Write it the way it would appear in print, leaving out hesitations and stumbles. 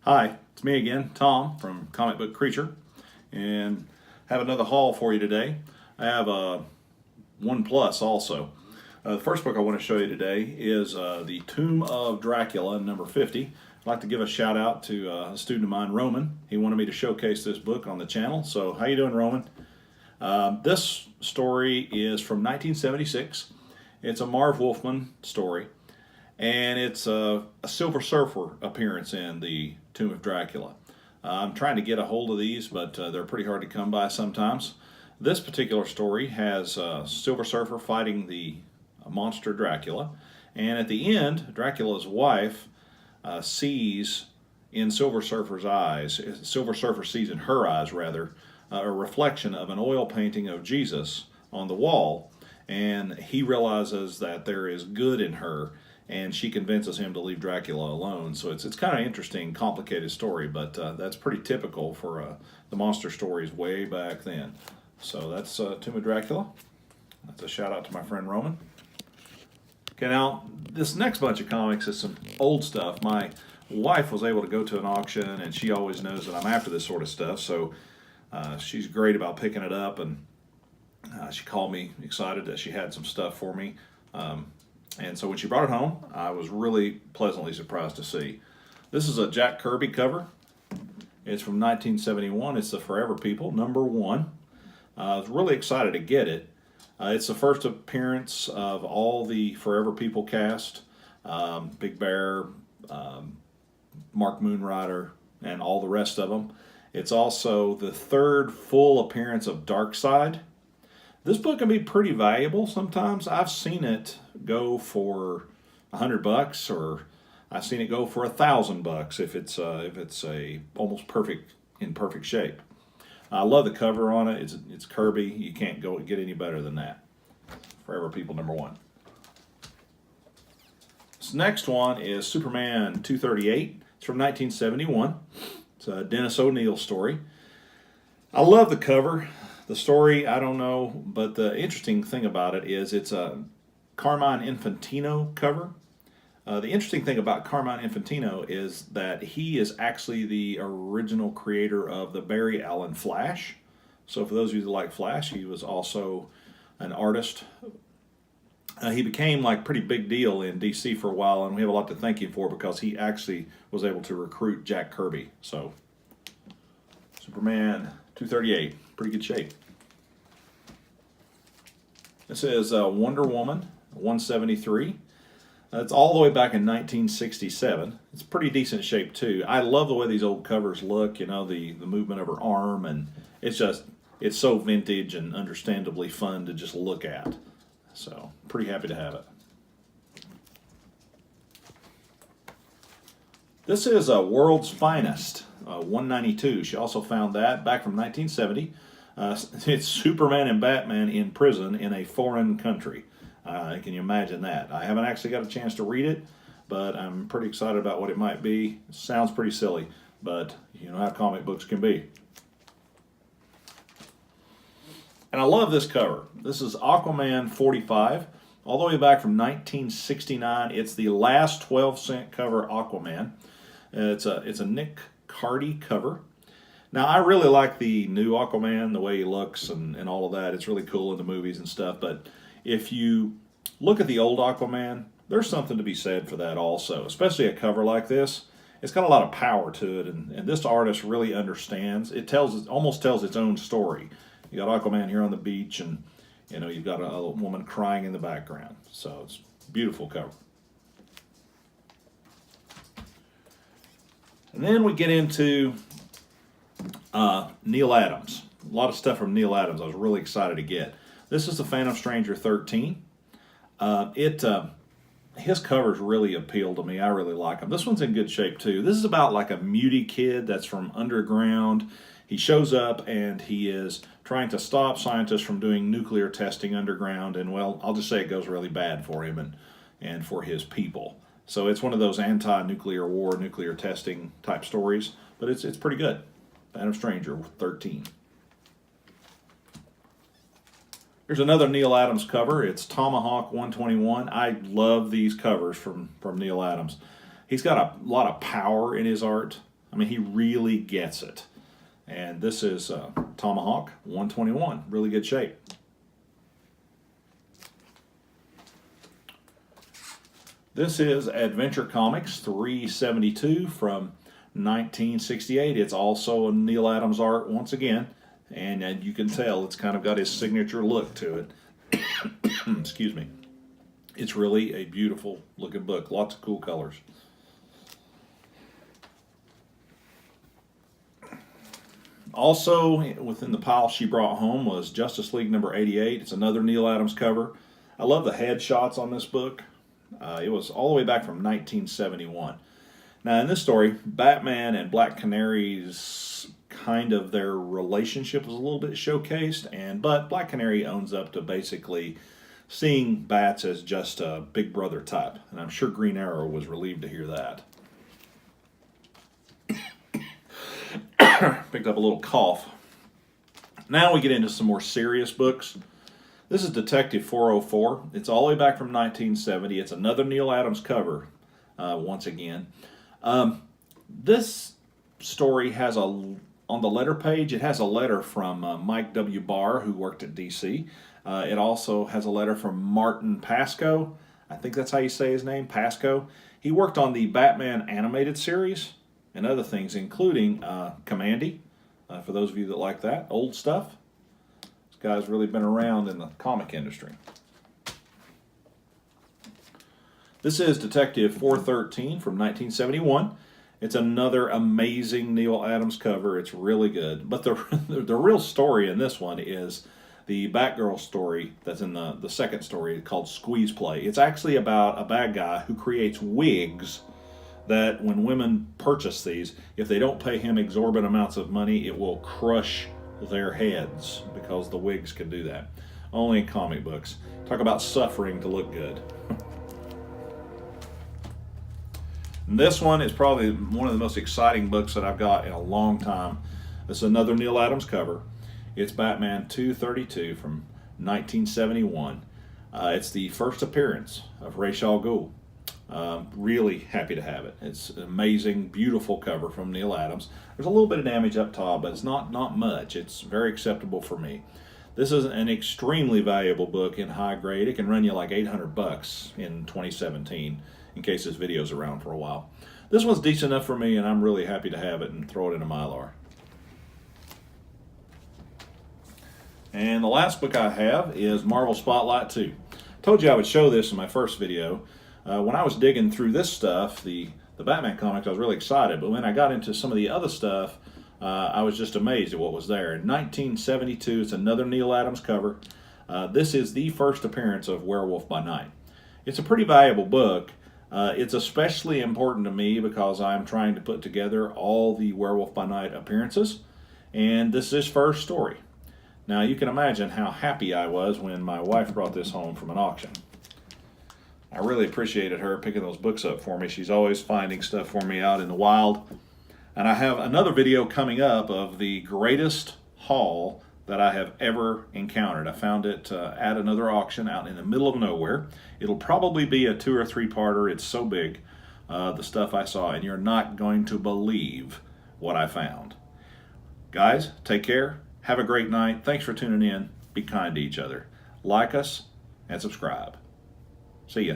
Hi, it's me again, Tom from Comic Book Creature, and have another haul for you today. I have a One Plus also. The first book I want to show you today is The Tomb of Dracula, number 50. I'd like to give a shout out to a student of mine, Roman. He wanted me to showcase this book on the channel. So, how you doing, Roman? This story is from 1976. It's a Marv Wolfman story, and it's a Silver Surfer appearance in the Tomb of Dracula. I'm trying to get a hold of these, but they're pretty hard to come by sometimes. This particular story has Silver Surfer fighting the monster Dracula, and at the end, Dracula's wife sees in Silver Surfer's eyes, Silver Surfer sees in her eyes rather, a reflection of an oil painting of Jesus on the wall, and he realizes that there is good in her, and she convinces him to leave Dracula alone. So it's kind of interesting, complicated story, but that's pretty typical for the monster stories way back then. So that's Tomb of Dracula. That's a shout out to my friend Roman. Okay, now this next bunch of comics is some old stuff. My wife was able to go to an auction, and she always knows that I'm after this sort of stuff, so she's great about picking it up, and she called me excited that she had some stuff for me. And so when she brought it home, I was really pleasantly surprised to see. This is a Jack Kirby cover. It's from 1971. It's the Forever People, number 1. I was really excited to get it. It's the first appearance of all the Forever People cast. Big Bear, Mark Moonrider, and all the rest of them. It's also the third full appearance of Darkseid. This book can be pretty valuable sometimes. I've seen it go for $100, or I've seen it go for $1,000 if it's a almost perfect in perfect shape. I love the cover on it. It's Kirby. You can't get any better than that. Forever People number 1. This next one is Superman 238. It's from 1971. It's a Dennis O'Neil story. I love the cover. The story, I don't know, but the interesting thing about it is it's a Carmine Infantino cover. The interesting thing about Carmine Infantino is that he is actually the original creator of the Barry Allen Flash. So for those of you that like Flash, he was also an artist. He became like pretty big deal in DC for a while, and we have a lot to thank him for because he actually was able to recruit Jack Kirby. So Superman 238, pretty good shape. This is Wonder Woman 173. It's all the way back in 1967. It's pretty decent shape too. I love the way these old covers look. You know, the movement of her arm, and it's so vintage and understandably fun to just look at. So pretty happy to have it. This is World's Finest 192. She also found that back from 1970. It's Superman and Batman in prison in a foreign country. Can you imagine that? I haven't actually got a chance to read it, but I'm pretty excited about what it might be. It sounds pretty silly, but you know how comic books can be. And I love this cover. This is Aquaman 45, all the way back from 1969. It's the last 12-cent cover Aquaman. It's a Nick Cardy cover. Now, I really like the new Aquaman, the way he looks and all of that. It's really cool in the movies and stuff. But if you look at the old Aquaman, there's something to be said for that also, especially a cover like this. It's got a lot of power to it, and this artist really understands. It almost tells its own story. You got Aquaman here on the beach, and you know you've got a woman crying in the background. So it's a beautiful cover. And then we get into Neal Adams. A lot of stuff from Neal Adams I was really excited to get. This is the Phantom Stranger 13. His covers really appeal to me. I really like them. This one's in good shape too. This is about like a muty kid that's from underground. He shows up and he is trying to stop scientists from doing nuclear testing underground, and well, I'll just say it goes really bad for him and for his people. So it's one of those anti-nuclear war, nuclear testing type stories, but it's pretty good. Phantom Stranger 13. Here's another Neal Adams cover. It's Tomahawk 121. I love these covers from Neal Adams. He's got a lot of power in his art. I mean, he really gets it. And this is Tomahawk 121, really good shape. This is Adventure Comics 372 from 1968. It's also a Neal Adams art once again, and you can tell it's kind of got his signature look to it. Excuse me. It's really a beautiful looking book, lots of cool colors. Also within the pile she brought home was Justice League number 88. It's another Neal Adams cover. I love the headshots on this book. It was all the way back from 1971. Now in this story, Batman and Black Canary's kind of their relationship was a little bit showcased, but Black Canary owns up to basically seeing bats as just a big brother type. And I'm sure Green Arrow was relieved to hear that. Picked up a little cough. Now we get into some more serious books. This is Detective 404. It's all the way back from 1970. It's another Neal Adams cover, once again. This story has on the letter page, it has a letter from Mike W. Barr, who worked at DC. It also has a letter from Martin Pasco. I think that's how you say his name, Pasco. He worked on the Batman animated series and other things, including Commandy, for those of you that like that, old stuff. This guy's really been around in the comic industry. This is Detective 413 from 1971. It's another amazing Neal Adams cover. It's really good. But the real story in this one is the Batgirl story that's in the second story called Squeeze Play. It's actually about a bad guy who creates wigs that when women purchase these, if they don't pay him exorbitant amounts of money, it will crush their heads because the wigs can do that. Only in comic books. Talk about suffering to look good. And this one is probably one of the most exciting books that I've got in a long time. This is another Neal Adams cover. It's Batman 232 from 1971. It's the first appearance of Ra's al Ghul. Really happy to have it. It's an amazing, beautiful cover from Neal Adams. There's a little bit of damage up top, but it's not much. It's very acceptable for me. This is an extremely valuable book in high grade. It can run you like $800 in 2017, in case this video's around for a while. This one's decent enough for me, and I'm really happy to have it and throw it in a Mylar. And the last book I have is Marvel Spotlight 2. Told you I would show this in my first video. When I was digging through this stuff, the Batman comics, I was really excited. But when I got into some of the other stuff, I was just amazed at what was there. In 1972, it's another Neal Adams cover. This is the first appearance of Werewolf by Night. It's a pretty valuable book. It's especially important to me because I'm trying to put together all the Werewolf by Night appearances. And this is his first story. Now, you can imagine how happy I was when my wife brought this home from an auction. I really appreciated her picking those books up for me. She's always finding stuff for me out in the wild. And I have another video coming up of the greatest haul that I have ever encountered. I found it at another auction out in the middle of nowhere. It'll probably be a 2 or 3 parter. It's so big, the stuff I saw, and you're not going to believe what I found. Guys, take care. Have a great night. Thanks for tuning in. Be kind to each other. Like us and subscribe. See ya.